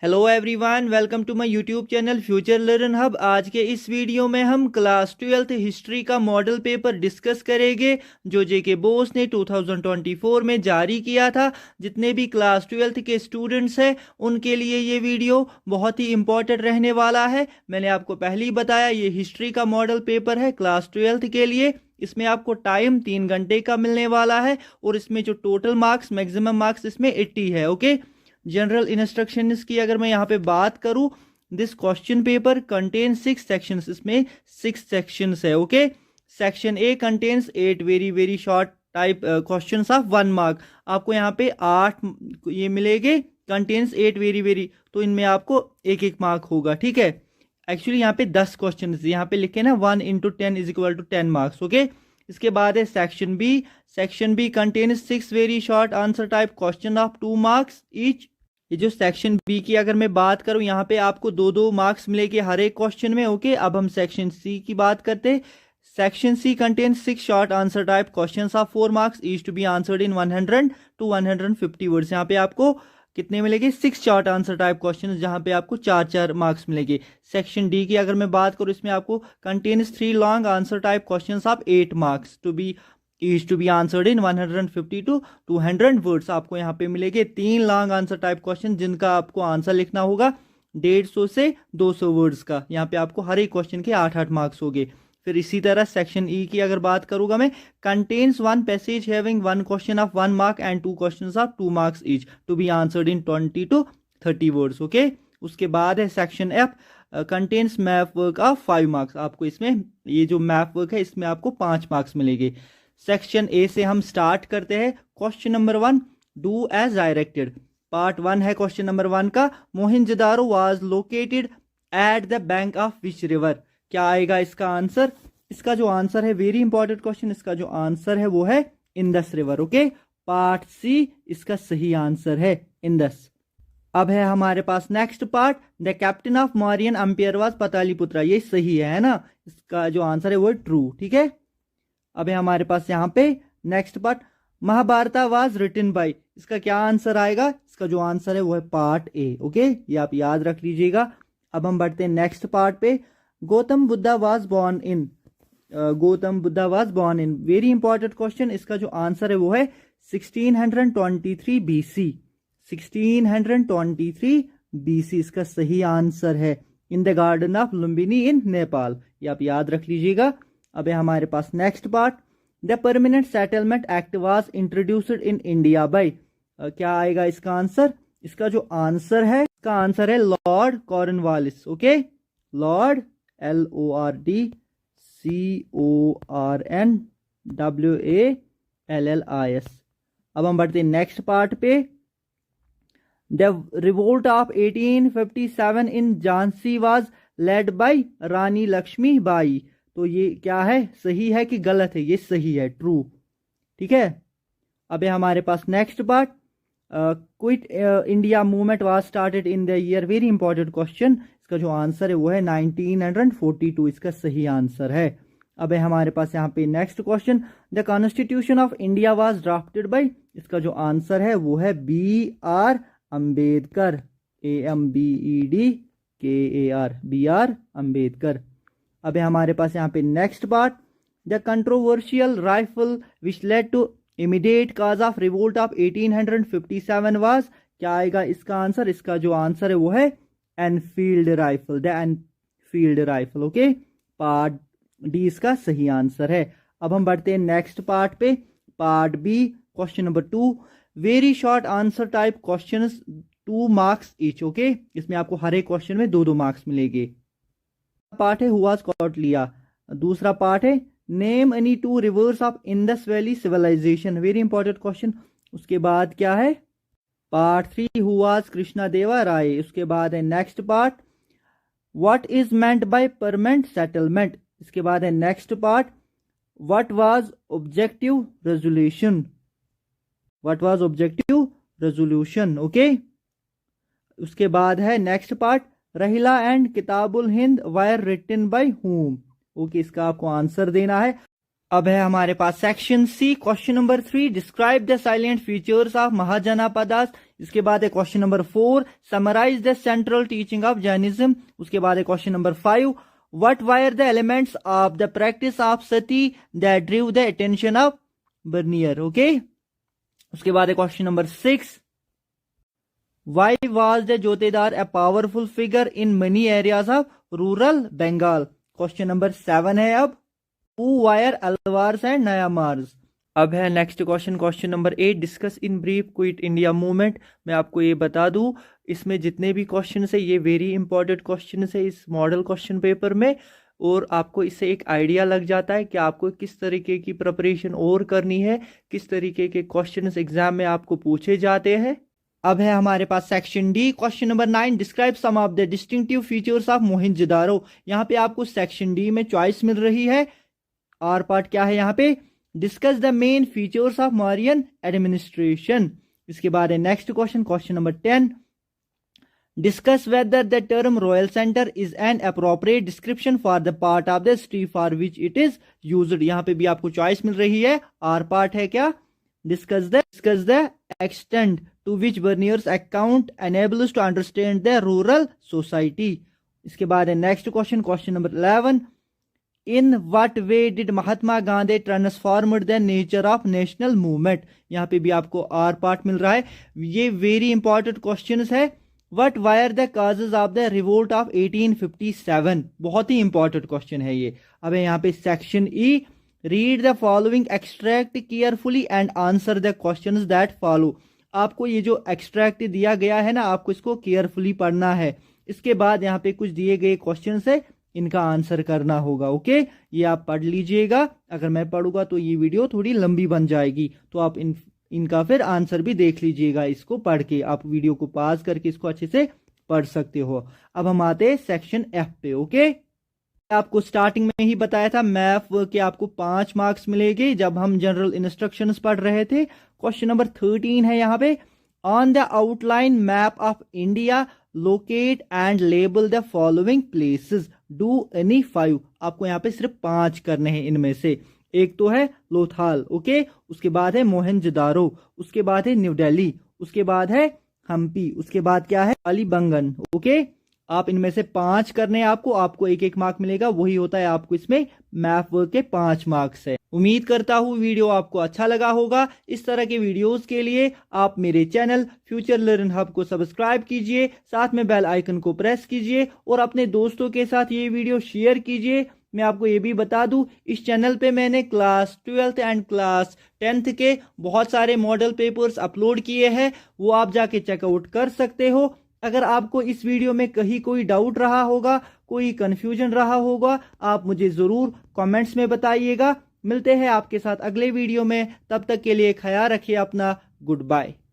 Hello everyone, welcome to my YouTube channel Future Learn Hub. आज के इस video में हम क्लास 12th हिस्ट्री का मॉडल पेपर डिस्कस करेंगे जो जेके बोस ने 2024 में जारी किया था। जितने भी क्लास 12th के स्टूडेंट्स हैं उनके लिए ये वीडियो बहुत ही इंपॉर्टेंट रहने वाला है। मैंने आपको पहले ही बताया ये हिस्ट्री का मॉडल पेपर है क्लास 12th के लिए। इसमें आपको टाइम 3 घंटे का मिलने वाला है और इसमें जो टोटल मार्क्स मैक्सिमम मार्क्स इसमें 80 है। ओके, जनरल इंस्ट्रक्शंस की अगर मैं यहाँ पे बात करूँ, this question paper contain 6 sections. इसमें 6 सेक्शंस है। Okay, section A contains 8 very short type questions of 1 mark. आपको यहाँ पे 8 ये मिलेंगे, कंटेन्स 8 वेरी, तो इनमें आपको एक मार्क होगा। ठीक है, एक्चुअली यहाँ पे 10 क्वेश्चन यहाँ पे लिखे ना 1 into 10 = 10 मार्क्स। ओके, इसके बाद है section B. Section B contains 6 very short answer type question of 2 marks each. ये जो सेक्शन बी की अगर मैं बात करूं, यहाँ पे आपको 2 मार्क्स मिलेंगे हर एक क्वेश्चन में। ओके, अब हम सेक्शन सी की बात करते हैं। Section C contains 6 short answer type questions of 4 marks each to be answered in 100 to 150 words. यहाँ पे आपको कितने मिलेंगे? 6 शॉर्ट आंसर टाइप क्वेश्चन, जहाँ पे आपको 4 मार्क्स मिलेंगे। सेक्शन डी की अगर मैं बात करूँ, इसमें आपको contains 3 long answer type questions of 8 marks to be answered in 150 to 200 words. आपको यहाँ पे मिलेंगे 3 लॉन्ग आंसर टाइप क्वेश्चन जिनका आपको आंसर लिखना होगा 150 से 200 वर्ड्स का। यहाँ पे आपको हर एक क्वेश्चन के 8 मार्क्स होंगे। फिर इसी तरह सेक्शन ई की अगर बात करूंगा मैं, contains 1 passage having 1 question of 1 mark and 2 questions of 2 marks each to be answered in 20 to 30 words. Okay, उसके बाद है section F contains map work of 5 marks. आपको इसमें ये जो मैप वर्क है इसमें आपको 5 मार्क्स मिलेंगे। सेक्शन ए से हम स्टार्ट करते हैं। Question number 1, do as directed. Part 1 है क्वेश्चन नंबर 1 का। Mohenjodaro was located at the bank of which river. क्या आएगा इसका आंसर? इसका जो आंसर है, वेरी इंपॉर्टेंट क्वेश्चन, इसका जो आंसर है वो है Indus river. Okay, part C इसका सही आंसर है इंदस। अब है हमारे पास next part, the capital of Mauryan empire was Pataliputra. ये सही है ना? इसका जो आंसर है वो ट्रू। ठीक है, अब है हमारे पास यहाँ पे next part, Mahabharata was written by. इसका क्या आंसर आएगा? इसका जो आंसर है वो है पार्ट ए। ओके, ये आप याद रख लीजिएगा। अब हम बढ़ते हैं नेक्स्ट पार्ट पे। Gautam Buddha was born in. Gautam Buddha was born in, very important question. इसका जो आंसर है वो है 1623 BC। 1623 BC इसका सही आंसर है, in the garden of Lumbini in Nepal. ये आप याद रख लीजिएगा। अब है हमारे पास next part, the permanent settlement act was introduced in India by. क्या आएगा इसका आंसर? इसका जो आंसर है, इसका आंसर है Lord Cornwallis. Okay, Lord LORD CORNWALLIS। अब हम बढ़ते हैं नेक्स्ट पार्ट पे। The revolt of 1857 in Jhansi was led by रानी लक्ष्मी बाई। तो ये क्या है, सही है कि गलत है? ये सही है, ट्रू। ठीक है, अब है हमारे पास next part, quit India movement was started in the year. Very important question, इसका जो आंसर है वो है 1942। इसका सही आंसर है। अब है हमारे पास यहाँ पे next question, the constitution of India was drafted bye. इसका जो आंसर है वो है BR Ambedkar. AMBEDKAR, BR Ambedkar. अब है हमारे पास यहाँ पे next part, the controversial rifle which led to immediate cause of revolt of 1857 was. क्या आएगा इसका आंसर? इसका जो आंसर है वो है Enfield rifle, the Enfield rifle. Okay, part D इसका सही आंसर है। अब हम बढ़ते हैं नेक्स्ट पार्ट पे, part B, question number 2, very short answer type questions 2 marks each. Okay, इसमें आपको हर एक क्वेश्चन में 2 मार्क्स मिलेंगे। पार्ट है हु वाज कॉट लिया। दूसरा पार्ट है name any 2 rivers of Indus valley civilization. Very important question. उसके बाद क्या है, पार्ट 3, हु वाज कृष्णा देवा राय। उसके बाद है next part, what is meant by permanent settlement. इसके बाद है next part, what was objective resolution. What was objective resolution. Okay, उसके बाद है next part, Rihla and Kitabul Hind were written by whom. Okay, इसका आपको आंसर देना है। अब है हमारे पास section C, question number 3, describe the salient features of Mahajanapadas इसके बाद है question number 4, summarise the central teaching of Jainism. उसके बाद है question number 5, what were the elements of the practice of sati that drew the attention of Bernier. Okay, उसके बाद है question number 6, why was the jotedar a powerful figure in many areas of rural Bengal. Question number 7 है अब, who were Alvars and Nayanars. अब है next question, question number 8, discuss in brief quit India movement. मैं आपको ये बता दूं, इसमें जितने भी क्वेश्चन है ये वेरी इंपॉर्टेंट क्वेश्चन है इस मॉडल क्वेश्चन पेपर में, और आपको इससे एक आइडिया लग जाता है कि आपको किस तरीके की प्रिपरेशन और करनी है, किस तरीके के क्वेश्चंस एग्जाम में आपको पूछे जाते हैं। अब है हमारे पास section D, question number 9, describe some of the distinctive features of Mohenjodaro. यहाँ पे आपको सेक्शन डी में चॉइस मिल रही है। आर पार्ट क्या है यहाँ पे, discuss the main features of Mauryan administration. इसके बाद है next question, question number 10, discuss whether the term royal centre is an appropriate description for the part of the history for which it is used. यहाँ पे भी आपको choice मिल रही है। आर पार्ट है क्या, discuss the extent to which Bernier's account enables to understand the rural society। इसके बाद है next question, question number 11, in what way did Mahatma Gandhi transformed the nature of national movement. यहाँ पे भी आपको आर पार्ट मिल रहा है। ये वेरी इंपॉर्टेंट क्वेश्चन है। What were the causes of the revolt of 1857, बहुत ही इंपॉर्टेंट क्वेश्चन है ये। अब है यहाँ पे section E, read the following extract carefully and answer the questions that follow. आपको ये जो एक्सट्रैक्ट दिया गया है ना, आपको इसको केयरफुली पढ़ना है। इसके बाद यहाँ पे कुछ दिए गए क्वेश्चंस है, इनका आंसर करना होगा। ओके, ये आप पढ़ लीजिएगा। अगर मैं पढ़ूंगा तो ये वीडियो थोड़ी लंबी बन जाएगी, तो आप इनका फिर आंसर भी देख लीजिएगा। इसको पढ़ के आप वीडियो को पॉज करके इसको अच्छे से पढ़ सकते हो। अब हम आते हैं सेक्शन एफ पे। ओके, आपको स्टार्टिंग में ही बताया था मैथ के आपको 5 मार्क्स मिलेंगे जब हम जनरल इंस्ट्रक्शंस पढ़ रहे थे। क्वेश्चन नंबर 13 है यहाँ पे, on the outline map of India locate and label the following places, do any 5। आपको यहाँ पे सिर्फ 5 करने हैं इनमें से। एक तो है लोथाल, ओके, उसके बाद है मोहनजोदारो, उसके बाद है न्यू दिल्ली, उसके बाद है हम्पी, उसके बाद क्या है अलीबंगन। ओके, आप इनमें से 5 करने हैं आपको 1-1 मार्क मिलेगा। वही होता है आपको इसमें मैथ वर्क के 5 मार्क्स है। उम्मीद करता हूँ वीडियो आपको अच्छा लगा होगा। इस तरह के वीडियोस के लिए आप मेरे चैनल फ्यूचर लर्न हब को सब्सक्राइब कीजिए, साथ में बेल आइकन को प्रेस कीजिए और अपने दोस्तों के साथ ये वीडियो शेयर कीजिए। मैं आपको ये भी बता दूं, इस चैनल पे मैंने class 12th and class 10th के बहुत सारे मॉडल पेपर्स अपलोड किए हैं, वो आप जाके चेकआउट कर सकते हो। अगर आपको इस वीडियो में कहीं कोई डाउट रहा होगा, कोई कंफ्यूजन रहा होगा, आप मुझे ज़रूर कमेंट्स में बताइएगा। मिलते हैं आपके साथ अगले वीडियो में, तब तक के लिए ख्याल रखिए अपना। Good bye.